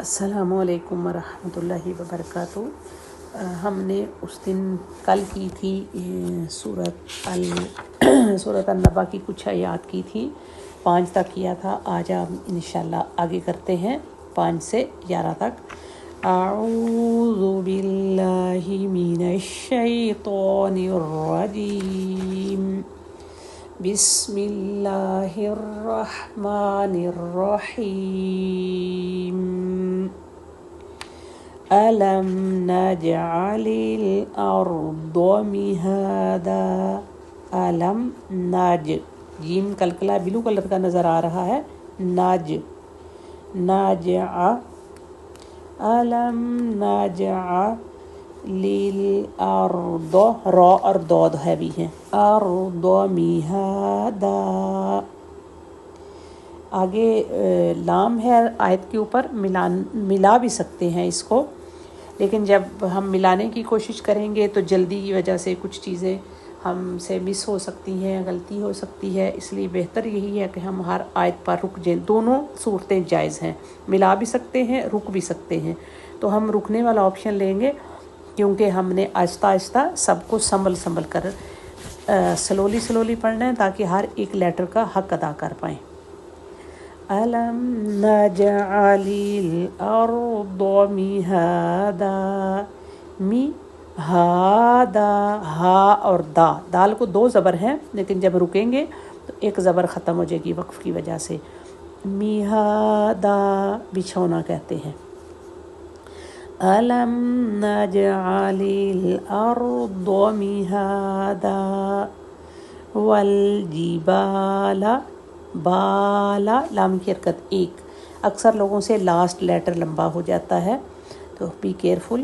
السلام علیکم ورحمۃ اللہ وبرکاتہ۔ ہم نے اس دن کل کی تھی سورۃ النبا کی کچھ آیات کی تھی، 5 تک کیا تھا۔ آج ہم انشاءاللہ آگے کرتے ہیں 5 سے 11 تک۔ اعوذ باللہ من الشیطان الرجیم، بسم اللہ الرحمن الرحیم۔ أَلَمْ نَجْعَلِ الْأَرْضَ مِهَادًا۔ أَلَمْ نَج، جیم کلکلا بلو کلر کا نظر آ رہا ہے، نج نجع، أَلَمْ نَجْعَلِ الْأَرْضَ، را اور دود ہے بھی ہیں، أَرْضَ مِهَادًا۔ آگے لام ہے آیت کے اوپر، ملا بھی سکتے ہیں اس کو، لیکن جب ہم ملانے کی کوشش کریں گے تو جلدی کی وجہ سے کچھ چیزیں ہم سے مس ہو سکتی ہیں، غلطی ہو سکتی ہے، اس لیے بہتر یہی ہے کہ ہم ہر آیت پر رک جائیں۔ دونوں صورتیں جائز ہیں، ملا بھی سکتے ہیں، رک بھی سکتے ہیں، تو ہم رکنے والا آپشن لیں گے، کیونکہ ہم نے آہستہ آہستہ سب کو سنبھل کر سلولی پڑھنا ہے تاکہ ہر ایک لیٹر کا حق ادا کر پائیں۔ أَلَمْ نَجْعَلِ الْأَرْضَ مِهَادًا، مِهَادًا، ہا اور دال کو 2 زبر ہیں، لیکن جب رکیں گے تو ایک زبر ختم ہو جائے گی وقف کی وجہ سے۔ مِهَادًا بچھونا کہتے ہیں۔ أَلَمْ نَجْعَلِ الْأَرْضَ مِهَادًا وَالْجِبَالَ، بالا لام کی حرکت 1، اکثر لوگوں سے لاسٹ لیٹر لمبا ہو جاتا ہے، تو بی کیئرفل۔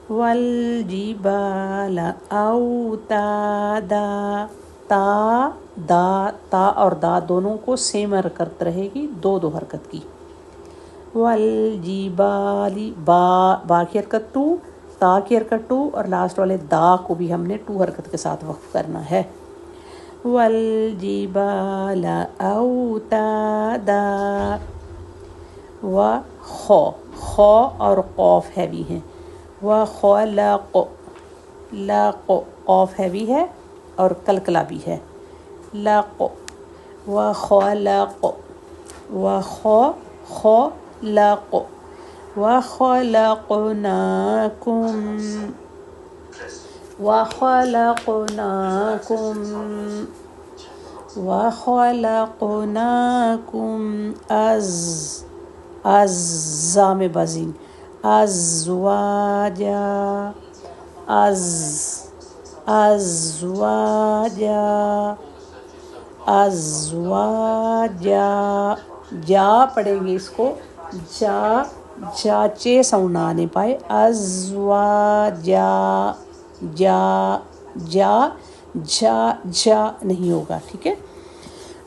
والجبال اوتادا، تا اور دا دونوں کو سیم حرکت رہے گی، 2 حرکت کی۔ والجبال، با کی حرکت 2، تا کی حرکت 2، اور لاسٹ والے دا کو بھی ہم نے 2 حرکت کے ساتھ وقف کرنا ہے۔ والجبال اوتادا، خو اور قوف ہیوی ہیں، وخلق، لق، قوف ہیوی ہے اور کلکلا بھی ہے، لق، وخلق، خلق، وخلقناكم زام بازین، ازواجا، ازواجا، جا پڑھیں گے اس کو، جا چے ساؤنڈ نہ آنے پائے، ازواجا، جا نہیں ہوگا، ٹھیک ہے۔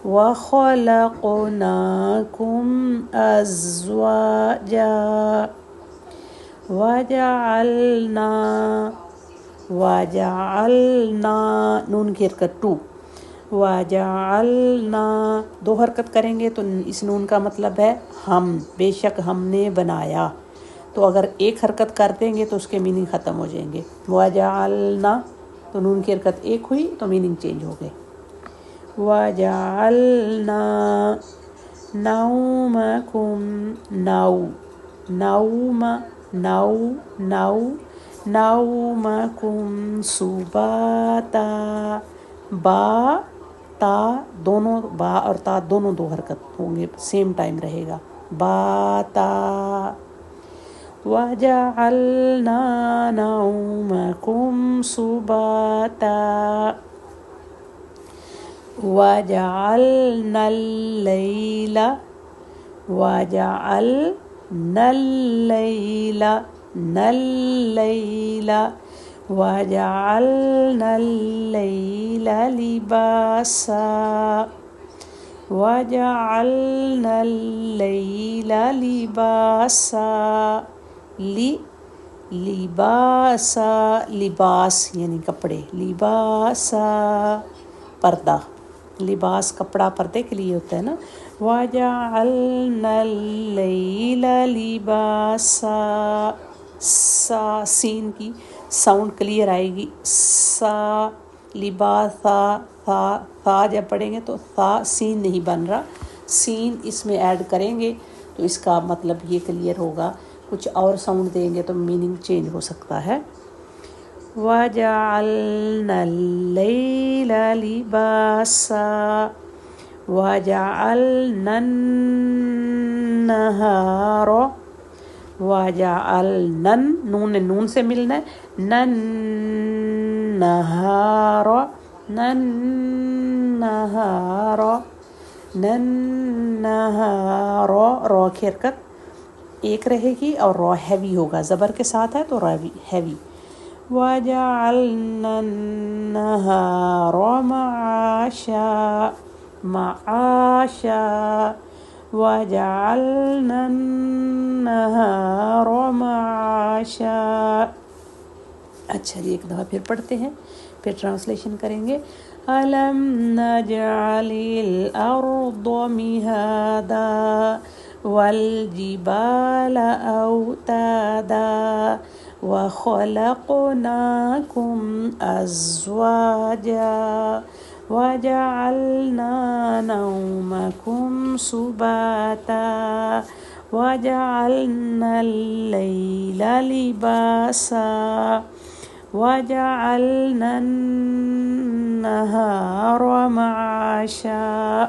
وَخَلَقْنَاكُمْ أَزْوَاجًا وَجَعَلْنَا، نون کی حرکت 2، وَجَعَلْنَا 2 حرکت کریں گے تو اس نون کا مطلب ہے ہم، بے شک ہم نے بنایا، تو اگر 1 حرکت کر دیں گے تو اس کے میننگ ختم ہو جائیں گے۔ وَجَعَلْنَا، تو نون کی حرکت 1 ہوئی تو میننگ چینج ہو گئے۔ وَجَعَلْنَا نَوْمَكُمْ، نَوْمَكُمْ سُبَاتًا، تا دونوں، با اور تا دونوں 2 حرکت ہوں گے، سیم ٹائم رہے گا، باتا۔ وَجَعَلْنَا نَوْمَكُمْ سُبَاتًا وَجَعَلْنَا اللَّيْلَ لِبَاسًا، وَجَعَلْنَا اللَّيْلَ لِبَاسًا، لباس یعنی کپڑے، لباسا پردہ، لباس کپڑا پردے کے لیے ہوتا ہے نا. وَجَعَلْنَا اللَّيْلَ لِبَاسًا. سا سین کی ساؤنڈ کلیئر آئے گی. سا لباسا تھا جب پڑھیں گے تو تھا سین نہیں بن رہا, سین اس میں ایڈ کریں گے تو اس کا مطلب یہ کلیئر ہوگا. کچھ اور ساؤنڈ دیں گے تو میننگ چینج ہو سکتا ہے. وَجَعَلْنَا اللَّيْلَ لِبَاسًا وَجَعَلْنَا النَّهَارَ. وَجَعَلْنَا نون سے ملنا ہے. نَنَّهَارَ نَنَّهَارَ نَنَّهَارَ. رو کی حرکت ایک رہے گی اور رو ہیوی ہوگا, زبر کے ساتھ ہے تو ہیوی. وَجَعَلْنَا النَّهَارَ مَعَاشًا. معاشا. وَجَعَلْنَا النَّهَارَ مَعَاشًا. اچھا جی, ایک دفعہ پھر پڑھتے ہیں, پھر ٹرانسلیشن کریں گے. أَلَمْ نَجْعَلِ الْأَرْضَ مِهَادًا وَالْجِبَالَ أَوْتَادًا وَخَلَقْنَاكُمْ أَزْوَاجًا وَجَعَلْنَا نَوْمَكُمْ سُبَاتًا وَجَعَلْنَا اللَّيْلَ لِبَاسًا وَجَعَلْنَا النَّهَارَ مَعَاشًا.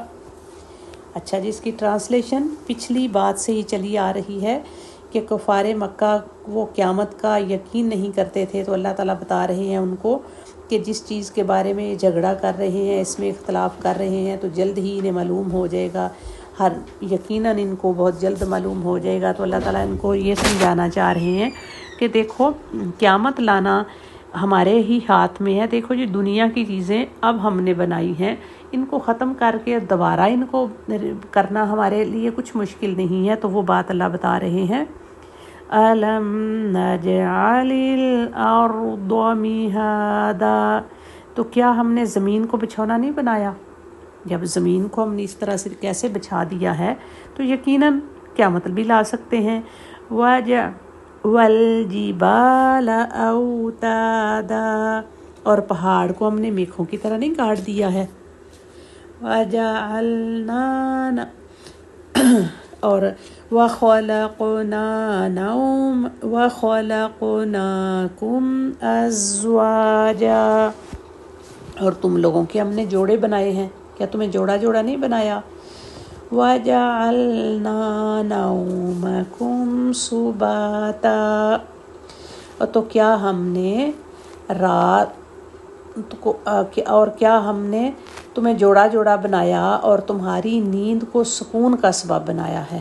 اچھا جی, اس کی ٹرانسلیشن پچھلی بات سے ہی چلی آ رہی ہے کہ کفار مکہ وہ قیامت کا یقین نہیں کرتے تھے, تو اللہ تعالیٰ بتا رہے ہیں ان کو کہ جس چیز کے بارے میں یہ جھگڑا کر رہے ہیں, اس میں اختلاف کر رہے ہیں, تو جلد ہی انہیں معلوم ہو جائے گا. یقیناً ان کو بہت جلد معلوم ہو جائے گا. تو اللہ تعالیٰ ان کو یہ سمجھانا چاہ رہے ہیں کہ دیکھو قیامت لانا ہمارے ہی ہاتھ میں ہے. دیکھو جی, دنیا کی چیزیں اب ہم نے بنائی ہیں, ان کو ختم کر کے دوبارہ ان کو کرنا ہمارے لیے کچھ مشکل نہیں ہے. تو وہ بات اللہ بتا رہے ہیں. أَلَمْ نَجْعَلِ الْأَرْضَ مِهَادًا. تو کیا ہم نے زمین کو بچھونا نہیں بنایا؟ جب زمین کو ہم نے اس طرح سے کیسے بچھا دیا ہے تو یقیناً قیامت بھی لا سکتے ہیں. وَالْجِبَالَ أَوْتَادًا. اور پہاڑ کو ہم نے میخوں کی طرح نہیں کاٹ دیا ہے. وَجَعَلْنَا اور وَخَلَقْنَاكُمْ أَزْوَاجًا. اور تم لوگوں کے ہم نے جوڑے بنائے ہیں. کیا تمہیں جوڑا نہیں بنایا؟ وَجَعَلْنَا نَوْمَكُمْ سُبَاتًا. تو کیا ہم نے رات کو اور کیا ہم نے تمہیں جوڑا بنایا اور تمہاری نیند کو سکون کا سبب بنایا ہے.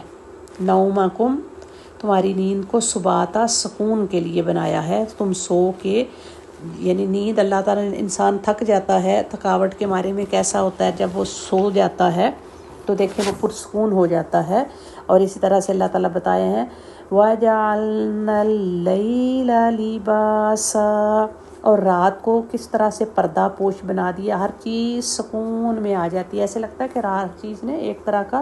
نومکم تمہاری نیند کو سباتا سکون کے لیے بنایا ہے. تم سو کے یعنی نیند اللہ تعالیٰ انسان تھک جاتا ہے, تھکاوٹ کے مارے میں کیسا ہوتا ہے جب وہ سو جاتا ہے تو دیکھیں وہ پرسکون ہو جاتا ہے. اور اسی طرح سے اللہ تعالیٰ بتائے ہیں وَجَعَلْنَا اللَّيْلَ لِبَاسًا. اور رات کو کس طرح سے پردہ پوش بنا دیا, ہر چیز سکون میں آ جاتی ہے, ایسے لگتا ہے کہ ہر چیز نے ایک طرح کا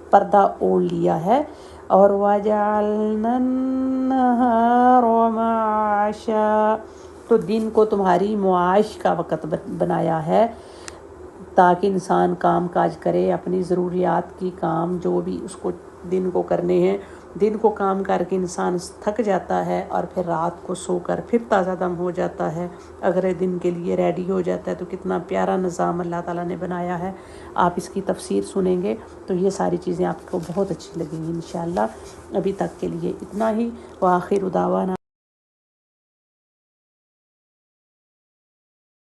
پردہ اوڑھ لیا ہے. اور وَجَعَلْنَا النَّهَارَ مَعَاشًا. تو دن کو تمہاری معاش کا وقت بنایا ہے تاکہ انسان کام کاج کرے, اپنی ضروریات کی کام جو بھی اس کو دن کو کرنے ہیں. دن کو کام کر کے انسان تھک جاتا ہے اور پھر رات کو سو کر پھر تازہ دم ہو جاتا ہے, اگلے دن کے لیے ریڈی ہو جاتا ہے. تو کتنا پیارا نظام اللہ تعالیٰ نے بنایا ہے. آپ اس کی تفسیر سنیں گے تو یہ ساری چیزیں آپ کو بہت اچھی لگیں گی انشاءاللہ. ابھی تک کے لیے اتنا ہی. وآخر دعوانا